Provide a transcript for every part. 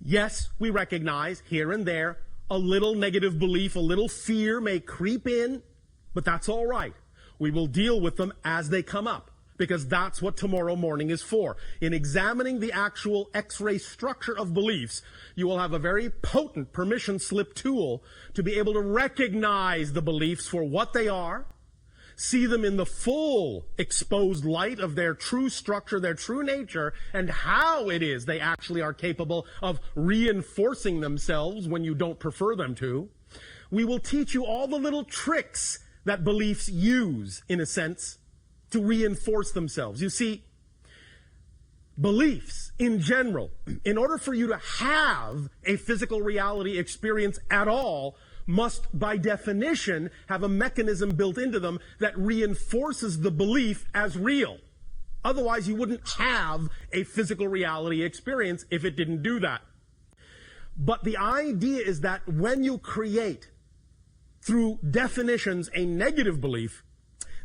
Yes, we recognize here and there a little negative belief, a little fear may creep in, but that's all right. We will deal with them as they come up, because that's what tomorrow morning is for. In examining the actual X-ray structure of beliefs, you will have a very potent permission slip tool to be able to recognize the beliefs for what they are, see them in the full exposed light of their true structure, their true nature, and how it is they actually are capable of reinforcing themselves when you don't prefer them to. We will teach you all the little tricks that beliefs use, in a sense, to reinforce themselves. You see, beliefs in general, in order for you to have a physical reality experience at all, must by definition have a mechanism built into them that reinforces the belief as real. Otherwise, you wouldn't have a physical reality experience if it didn't do that. But the idea is that when you create, through definitions, a negative belief,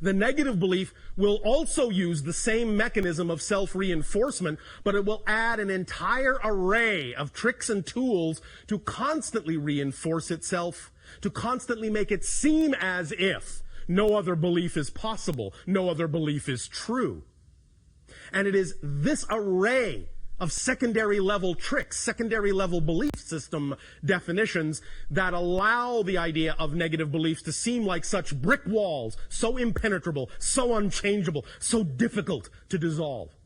the negative belief will also use the same mechanism of self-reinforcement, but it will add an entire array of tricks and tools to constantly reinforce itself, to constantly make it seem as if no other belief is possible, no other belief is true. And it is this array of secondary level tricks, secondary level belief system definitions that allow the idea of negative beliefs to seem like such brick walls, so impenetrable, so unchangeable, so difficult to dissolve.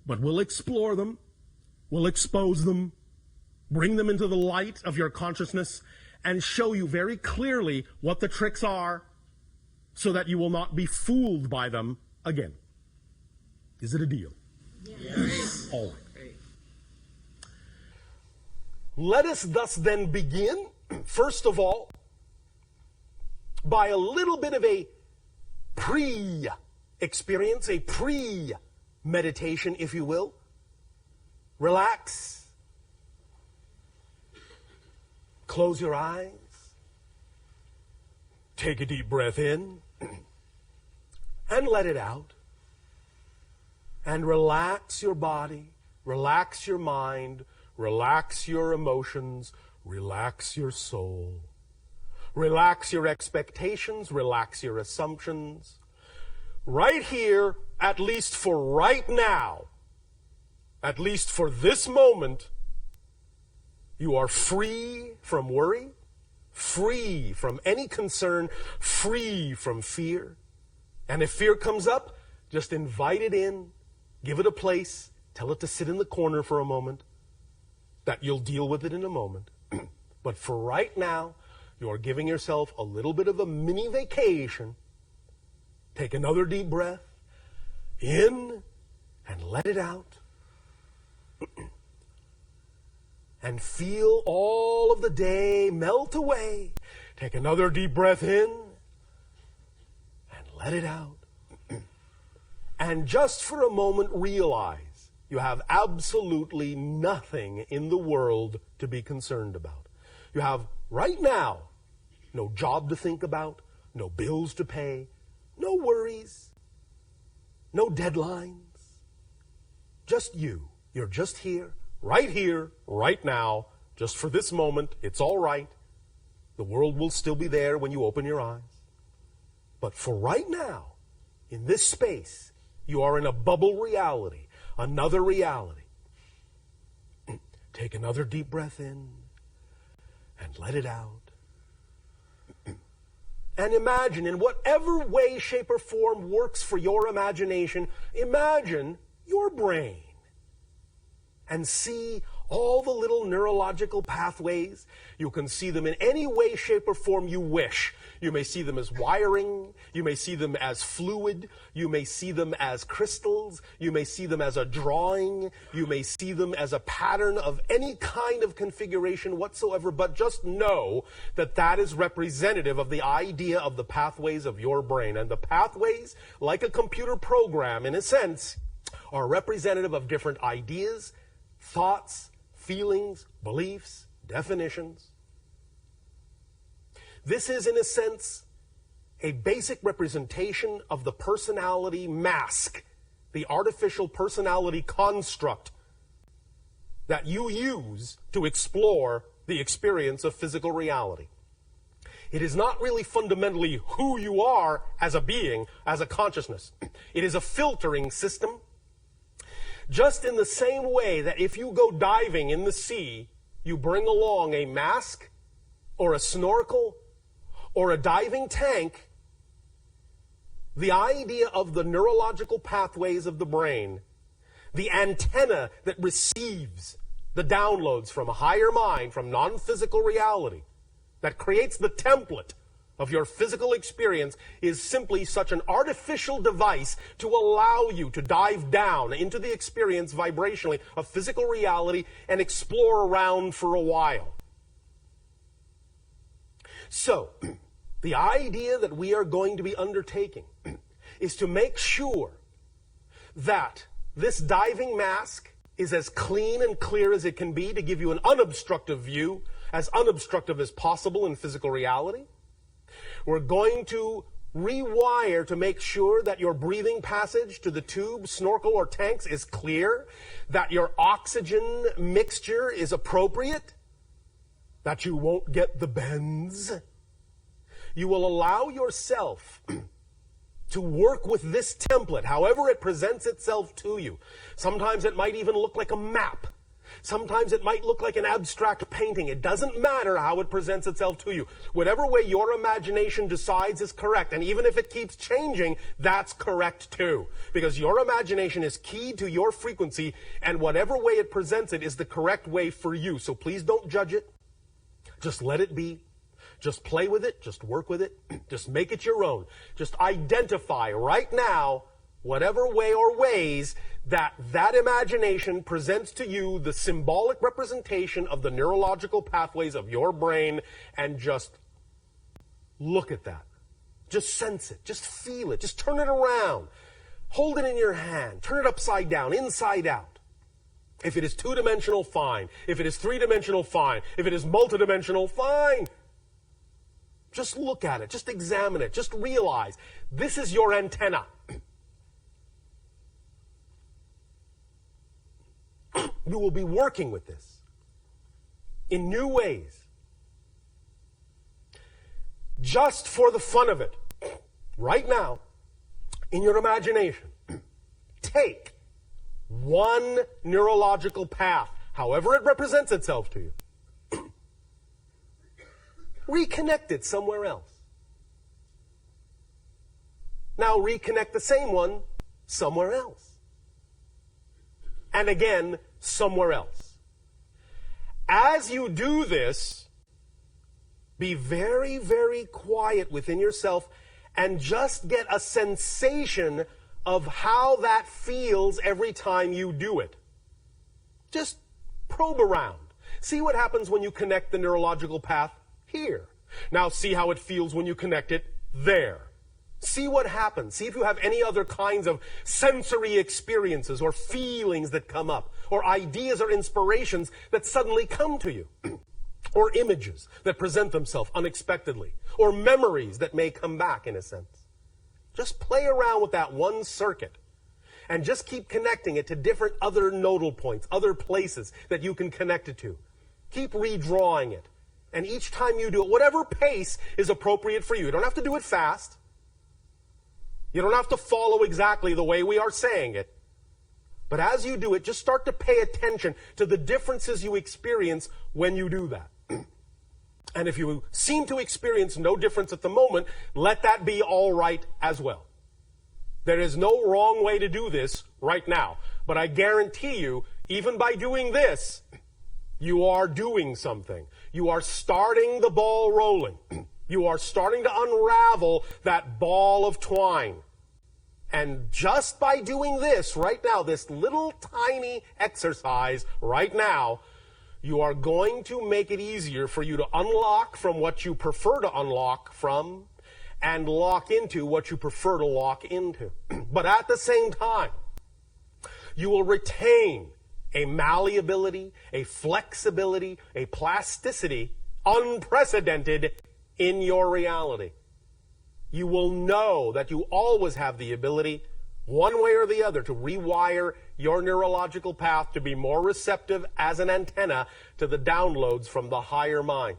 But we'll explore them, we'll expose them, bring them into the light of your consciousness, and show you very clearly what the tricks are so that you will not be fooled by them again. Is it a deal? Yes. All right. Let us thus then begin, first of all, by a little bit of a pre-experience, a pre-meditation, if you will. Relax. Close your eyes. Take a deep breath in and let it out. And relax your body, relax your mind, relax your emotions, relax your soul. Relax your expectations, relax your assumptions. Right here, at least for right now, at least for this moment, you are free from worry, free from any concern, free from fear. And if fear comes up, just invite it in. Give it a place. Tell it to sit in the corner for a moment. That you'll deal with it in a moment. But for right now, you are giving yourself a little bit of a mini vacation. Take another deep breath. In and let it out. And feel all of the day melt away. Take another deep breath in and let it out. And just for a moment realize you have absolutely nothing in the world to be concerned about. You have right now no job to think about, no bills to pay, no worries, no deadlines. Just you. You're just here, right now, just for this moment. It's all right. The world will still be there when you open your eyes. But for right now, in this space, you are in a bubble reality, another reality. Take another deep breath in and let it out. And imagine, in whatever way, shape, or form works for your imagination, imagine your brain and see all the little neurological pathways. You can see them in any way, shape, or form you wish. You may see them as wiring. You may see them as fluid. You may see them as crystals. You may see them as a drawing. You may see them as a pattern of any kind of configuration whatsoever. But just know that that is representative of the idea of the pathways of your brain. And the pathways, like a computer program, in a sense, are representative of different ideas, thoughts, feelings, beliefs, definitions. This is, in a sense, a basic representation of the personality mask, the artificial personality construct that you use to explore the experience of physical reality. It is not really fundamentally who you are as a being, as a consciousness. It is a filtering system. Just in the same way that if you go diving in the sea, you bring along a mask or a snorkel or a diving tank, the idea of the neurological pathways of the brain, the antenna that receives the downloads from a higher mind, from non-physical reality, that creates the template of your physical experience, is simply such an artificial device to allow you to dive down into the experience vibrationally of physical reality and explore around for a while. So, the idea that we are going to be undertaking is to make sure that this diving mask is as clean and clear as it can be to give you an unobstructive view, as unobstructive as possible in physical reality. We're going to rewire to make sure that your breathing passage to the tube, snorkel, or tanks is clear, that your oxygen mixture is appropriate, that you won't get the bends. You will allow yourself to work with this template, however it presents itself to you. Sometimes it might even look like a map. Sometimes it might look like an abstract painting. It doesn't matter how it presents itself to you. Whatever way your imagination decides is correct. And even if it keeps changing, that's correct too. Because your imagination is keyed to your frequency, and whatever way it presents it is the correct way for you. So please don't judge it. Just let it be. Just play with it. Just work with it. Just make it your own. Just identify right now whatever way or ways that imagination presents to you the symbolic representation of the neurological pathways of your brain, and just look at that. Just sense it. Just feel it. Just turn it around. Hold it in your hand. Turn it upside down, inside out. If it is two-dimensional, fine. If it is three-dimensional, fine. If it is multidimensional, fine. Just look at it. Just examine it. Just realize this is your antenna. You will be working with this in new ways. Just for the fun of it, right now, in your imagination, take one neurological path, however it represents itself to you. Reconnect it somewhere else. Now reconnect the same one somewhere else. And again, somewhere else. As you do this, be very, very quiet within yourself and just get a sensation of how that feels every time you do it. Just probe around. See what happens when you connect the neurological path here. Now see how it feels when you connect it there. See what happens. See if you have any other kinds of sensory experiences or feelings that come up, or ideas or inspirations that suddenly come to you, or images that present themselves unexpectedly, or memories that may come back in a sense. Just play around with that one circuit and just keep connecting it to different other nodal points, other places that you can connect it to. Keep redrawing it. And each time you do it, whatever pace is appropriate for you. You don't have to do it fast. You don't have to follow exactly the way we are saying it. But as you do it, just start to pay attention to the differences you experience when you do that. And if you seem to experience no difference at the moment, let that be all right as well. There is no wrong way to do this right now. But I guarantee you, even by doing this, you are doing something. You are starting the ball rolling. You are starting to unravel that ball of twine. And just by doing this right now, this little tiny exercise right now, you are going to make it easier for you to unlock from what you prefer to unlock from and lock into what you prefer to lock into. But at the same time, you will retain a malleability, a flexibility, a plasticity unprecedented in your reality. You will know that you always have the ability, one way or the other, to rewire your neurological path to be more receptive as an antenna to the downloads from the higher mind.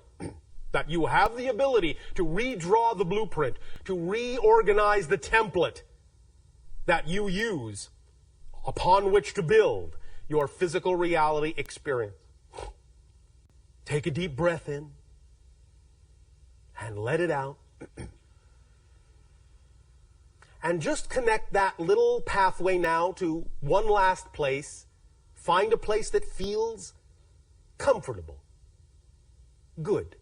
That you have the ability to redraw the blueprint, to reorganize the template that you use upon which to build your physical reality experience. Take a deep breath in and let it out. And just connect that little pathway now to one last place. Find a place that feels comfortable, good,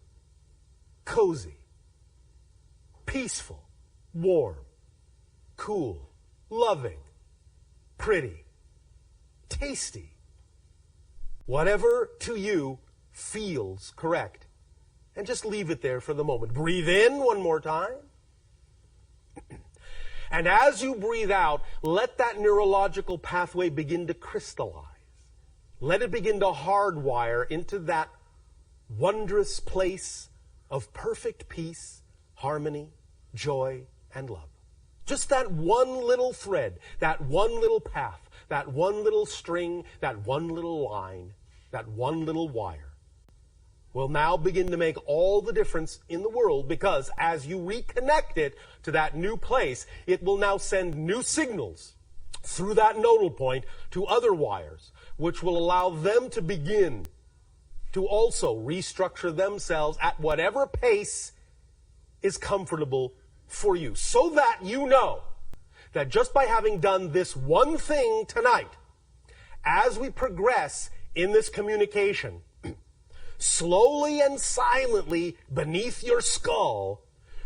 cozy, peaceful, warm, cool, loving, pretty, tasty. Whatever to you feels correct. And just leave it there for the moment. Breathe in one more time. And as you breathe out, let that neurological pathway begin to crystallize. Let it begin to hardwire into that wondrous place of perfect peace, harmony, joy, and love. Just that one little thread, that one little path, that one little string, that one little line, that one little wire will now begin to make all the difference in the world, because as you reconnect it to that new place, it will now send new signals through that nodal point to other wires, which will allow them to begin to also restructure themselves at whatever pace is comfortable for you, so that you know that just by having done this one thing tonight, as we progress in this communication, slowly and silently beneath your skull,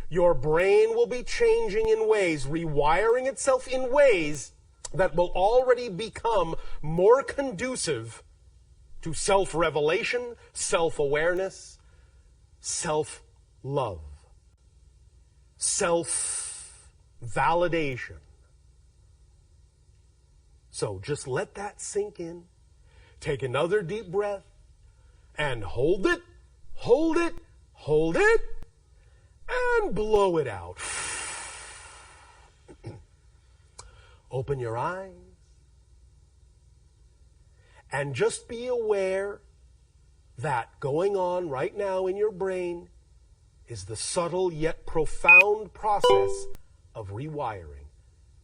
your brain will be changing in ways, rewiring itself in ways that will already become more conducive to self-revelation, self-awareness, self-love, self-validation. So just let that sink in. Take another deep breath and hold it, hold it, hold it, and blow it out. Open your eyes and just be aware that going on right now in your brain is the subtle yet profound process of rewiring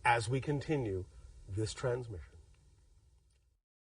as we continue this transmission.